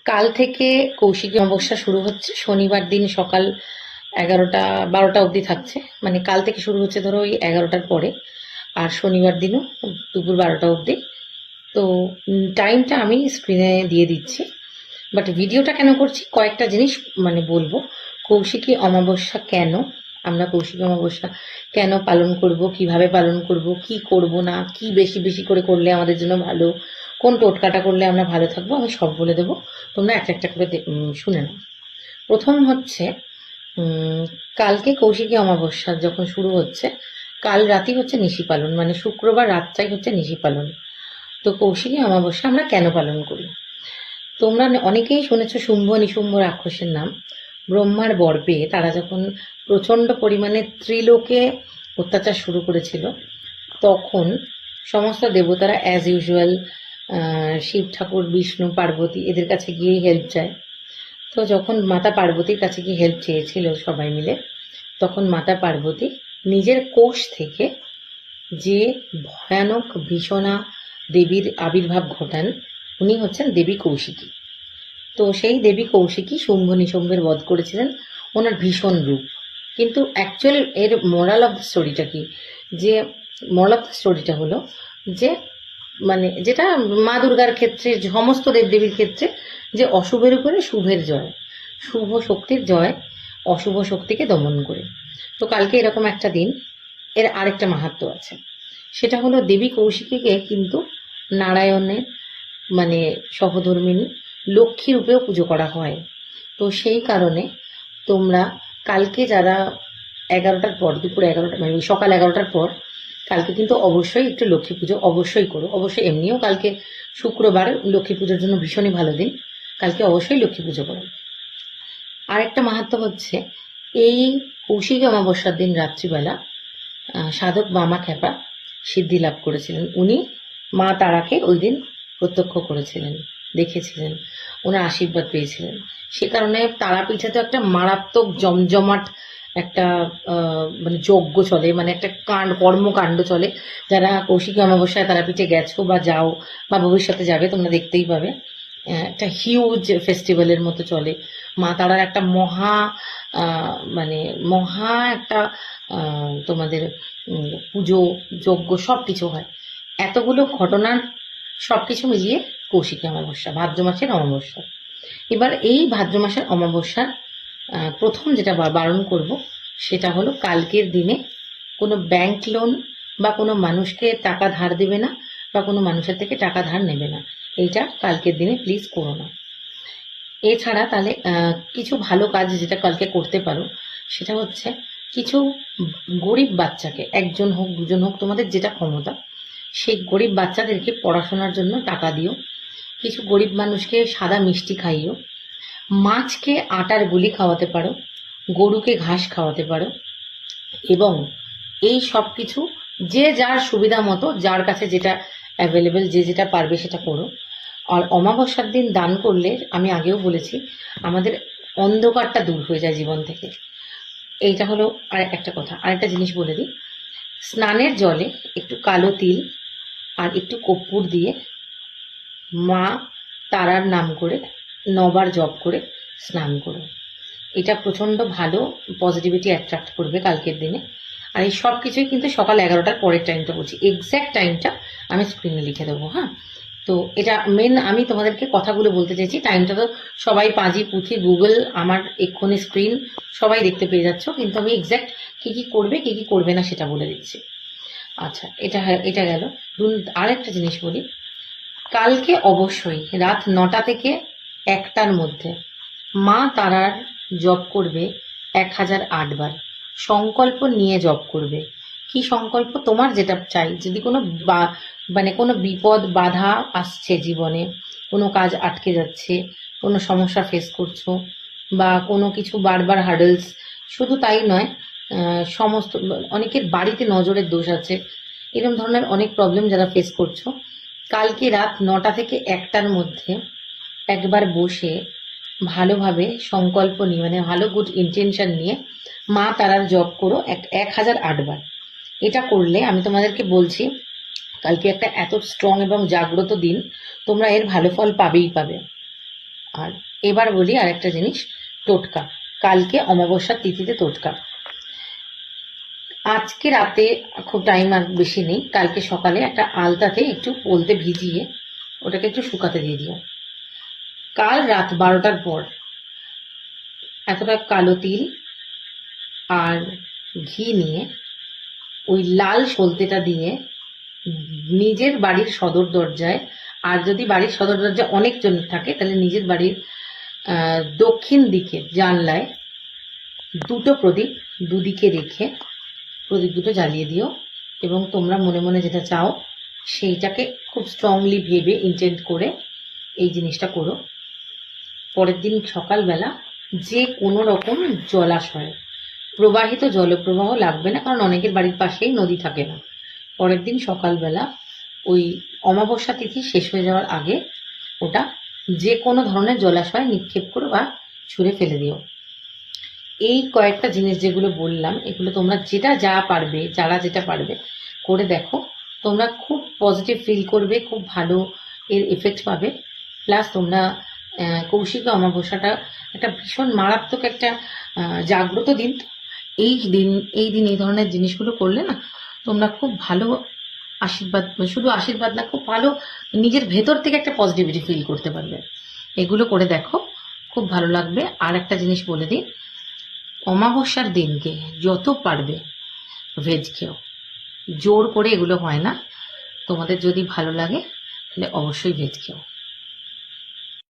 কাল থেকে কৌশিকী অমাবস্যা শুরু হচ্ছে। শনিবার দিন সকাল 11টা 12টা অবধি থাকছে। মানে কাল থেকে শুরু হচ্ছে ধরো ওই 11টার পরে, আর শনিবার দিনও দুপুর 12টা অবধি। তো টাইমটা আমি স্ক্রিনে দিয়ে দিচ্ছি। বাট ভিডিওটা কেন করছি, কয়েকটা জিনিস মানে বলবো। কৌশিকী অমাবস্যা কেন, আমরা কৌশিকী অমাবস্যা কেন পালন করব, কিভাবে পালন করব, কি করব না, কি বেশি বেশি করে করলে আমাদের জন্য ভালো, কোন টোটকাটা করলে আমরা ভালো থাকবো, আমি সব বলে দেবো। তোমরা একটা একটা করে শুনে নাও। প্রথম হচ্ছে, কালকে কৌশিকী অমাবস্যা যখন শুরু হচ্ছে, কাল রাতই হচ্ছে নিশি পালন, মানে শুক্রবার রাতটাই হচ্ছে নিশি পালন। তো কৌশিকী অমাবস্যা আমরা কেন পালন করি? তোমরা অনেকেই শুনেছো শুম্ভ নিশুম্ভ রাক্ষসের নাম। ব্রহ্মার বর পেয়ে তারা যখন প্রচণ্ড পরিমাণে ত্রিলোকে অত্যাচার শুরু করেছিল, তখন সমস্ত দেবতারা অ্যাজ ইউজুয়াল শিব ঠাকুর, বিষ্ণু, পার্বতী এদের কাছে গিয়ে হেল্প চায়। তো যখন মাতা পার্বতীর কাছে গিয়ে হেল্প চেয়েছিল সবাই মিলে, তখন মাতা পার্বতী নিজের কোষ থেকে যে ভয়ানক ভীষণা দেবীর আবির্ভাব ঘটান, উনি হচ্ছেন দেবী কৌশিকী। তো সেই দেবী কৌশিকী শুম্ভ নিশুম্ভের বধ করেছিলেন ওনার ভীষণ রূপ। কিন্তু অ্যাকচুয়ালি এর মোরাল অফ দ্য স্টোরিটা কি, যে মোরাল অফ দ্য স্টোরিটা হলো যে, মানে যেটা মা দুর্গার ক্ষেত্রে, সমস্ত দেবদেবীর ক্ষেত্রে, যে অশুভের উপরে শুভের জয়, শুভ শক্তির জয় অশুভ শক্তিকে দমন করে। তো কালকে এরকম একটা দিন। এর আরেকটা মাহাত্ম্য আছে, সেটা হলো দেবী কৌশিকীকে কিন্তু নারায়ণের মানে সহধর্মিণী লক্ষ্মী রূপেও পুজো করা হয়। তো সেই কারণে তোমরা কালকে যারা 11টার পর, দুপুর 11টা মানে সকাল 11টার পর, কালকে কিন্তু অবশ্যই একটু লক্ষ্মী পুজো অবশ্যই করো। অবশ্যই এমনিও কালকে শুক্রবার, লক্ষ্মী পুজোর জন্য ভীষণই ভালো দিন। কালকে অবশ্যই লক্ষ্মী পুজো করো। আরেকটা মাহাত্ম্য হচ্ছে, এই কৌশিকী অমাবস্যার দিন রাত্রিবেলা সাধক মামা খ্যাপা সিদ্ধি লাভ করেছিলেন। উনি মা তারাকে ওই দিন প্রত্যক্ষ করেছিলেন, দেখেছিলেন, ওনার আশীর্বাদ পেয়েছিলেন। সে কারণে তারাপীঠে তো একটা মারাত্মক জমজমাট একটা মানে যজ্ঞ চলে, মানে একটা কর্মকাণ্ড চলে। যারা কৌশিকী অমাবস্যায় তারাপীঠে গেছো বা যাও বা ভবিষ্যতে যাবে, তোমরা দেখতেই পাবে একটা হিউজ ফেস্টিভ্যালের মতো চলে। মা তারার একটা মহা মানে মহা একটা তোমাদের পুজো, যজ্ঞ সব কিছু হয়। এতগুলো ঘটনার সব কিছু মিলিয়ে কৌশিকী অমাবস্যা, ভাদ্র মাসের অমাবস্যা। এবার এই ভাদ্র মাসের অমাবস্যার প্রথম যেটা বারণ করব, সেটা হলো কালকের দিনে কোনো ব্যাংক লোন বা কোনো মানুষকে টাকা ধার দেবে না, বা কোনো মানুষের থেকে টাকা ধার নেবে না। এইটা কালকের দিনে প্লিজ করো না। এছাড়া তাহলে কিছু ভালো কাজ যেটা কালকে করতে পারো, সেটা হচ্ছে কিছু গরিব বাচ্চাকে, একজন হোক দুজন হোক, তোমাদের যেটা ক্ষমতা, সেই গরিব বাচ্চাদেরকে পড়াশোনার জন্য টাকা দিও। কিছু গরিব মানুষকে সাদা মিষ্টি খাইও। মাছকে আটার গুলি খাওয়াতে পারো, গরুকে ঘাস খাওয়াতে পারো। এবং এই সব কিছু যে যার সুবিধা মতো, যার কাছে যেটা অ্যাভেলেবেল, যে যেটা পারবে সেটা করো। আর অমাবস্যার দিন দান করলে, আমি আগেও বলেছি, আমাদের অন্ধকারটা দূর হয়ে যায় জীবন থেকে। এইটা হলো আর একটা কথা। আরেকটা জিনিস বলে দিই, স্নানের জলে একটু কালো তিল আর একটু কর্পূর দিয়ে মা তারার নাম করে 9বার জপ করে স্নান করো। এটা প্রচণ্ড ভালো পজিটিভিটি অ্যাট্রাক্ট করবে কালকের দিনে। আর এই সব কিছুই কিন্তু সকাল 11টার পরের টাইমটা বলছি, এক্স্যাক্ট টাইমটা আমি স্ক্রিনে লিখে দেবো। হ্যাঁ, তো এটা মেন, আমি তোমাদেরকে কথাগুলো বলতে চাইছি। টাইমটা তো সবাই পাঁজি পুঁথি গুগল, আমার এক্ষুনি স্ক্রিন সবাই দেখতে পেয়ে যাচ্ছ, কিন্তু আমি এক্স্যাক্ট কী কী করবে কী কী করবে না সেটা বলে দিচ্ছি। আচ্ছা, এটা গেল। আরেকটা জিনিস বলি, কালকে অবশ্যই রাত 9টা থেকে 1টার মধ্যে মা তারার জপ করবে 1008 বার। সংকল্প নিয়ে জপ করবে। কি সংকল্প? তোমার যেটা চাই, যদি কোনো মানে কোনো বিপদ বাধা আসছে জীবনে, কোনো কাজ আটকে যাচ্ছে, কোনো সমস্যা ফেস করছো, বা কোনো কিছু বারবার হার্ডলস, শুধু তাই নয়, সমস্ত অনেকের বাড়িতে নজরের দোষ আছে, এরকম ধরনের অনেক প্রবলেম যারা ফেস করছো, কালকে রাত 9টা থেকে 1টার মধ্যে একবার বসে ভালোভাবে সংকল্প নিয়ে, মানে ভালো গুড ইন্টেনশন নিয়ে মা তারার জপ করো 1008 বার। এটা করলে আমি তোমাদেরকে বলছি, কালকে একটা এত স্ট্রং এবং জাগ্রত দিন, তোমরা এর ভালো ফল পাবেই পাবে। আর এবার বলি আরেকটা জিনিস, টোটকা। কালকে অমাবস্যার তিথিতে টোটকা। আজকে রাতে, খুব টাইম আর বেশি নেই, কালকে সকালে একটা আলতাতে একটু পোলতে ভিজিয়ে ওটাকে একটু শুকাতে দিয়ে দিও। কাল রাত 12টার পর এতটা কালো তিল আর ঘি নিয়ে ওই লাল সলতেটা দিয়ে নিজের বাড়ির সদর দরজায়, আর যদি বাড়ির সদর দরজা অনেকজন থাকে তাহলে নিজের বাড়ির দক্ষিণ দিকে জানলায় দুটো প্রদীপ দুদিকে রেখে প্রদীপ দুটো জ্বালিয়ে দিও, এবং তোমরা মনে মনে যেটা চাও সেইটাকে খুব স্ট্রংলি ভেবে ইন্টেন্ট করে এই জিনিসটা করো। পরের দিন সকালবেলা যে কোনো রকম জলাশয়, প্রবাহিত জলপ্রবাহ লাগবে না, কারণ অনেকের বাড়ির পাশেই নদী থাকে না। পরের দিন সকালবেলা ওই অমাবস্যা তিথি শেষ হয়ে যাওয়ার আগে ওটা যে কোনো ধরনের জলাশয় নিক্ষেপ করো বা ছুঁড়ে ফেলে দিও। এই কয়েকটা জিনিস যেগুলো বললাম, এগুলো তোমরা যেটা যা পারবে, যারা যেটা পারবে করে দেখো। তোমরা খুব পজিটিভ ফিল করবে, খুব ভালো এর এফেক্ট পাবে। প্লাস তোমরা কৌশিকী অমাবস্যাটা একটা ভীষণ মারাত্মক একটা জাগ্রত দিন। এই দিন এই ধরনের জিনিসগুলো করলে না তোমরা খুব ভালো আশীর্বাদ, শুধু আশীর্বাদ না, খুব ভালো নিজের ভেতর থেকে একটা পজিটিভিটি ফিল করতে পারবে। এগুলো করে দেখো, খুব ভালো লাগবে। আর একটা জিনিস বলে দিই, অমাবস্যার দিনকে যত পারবে ভেজ খেও। জোর করে এগুলো হয় না, তোমাদের যদি ভালো লাগে তাহলে অবশ্যই ভেজ খেও।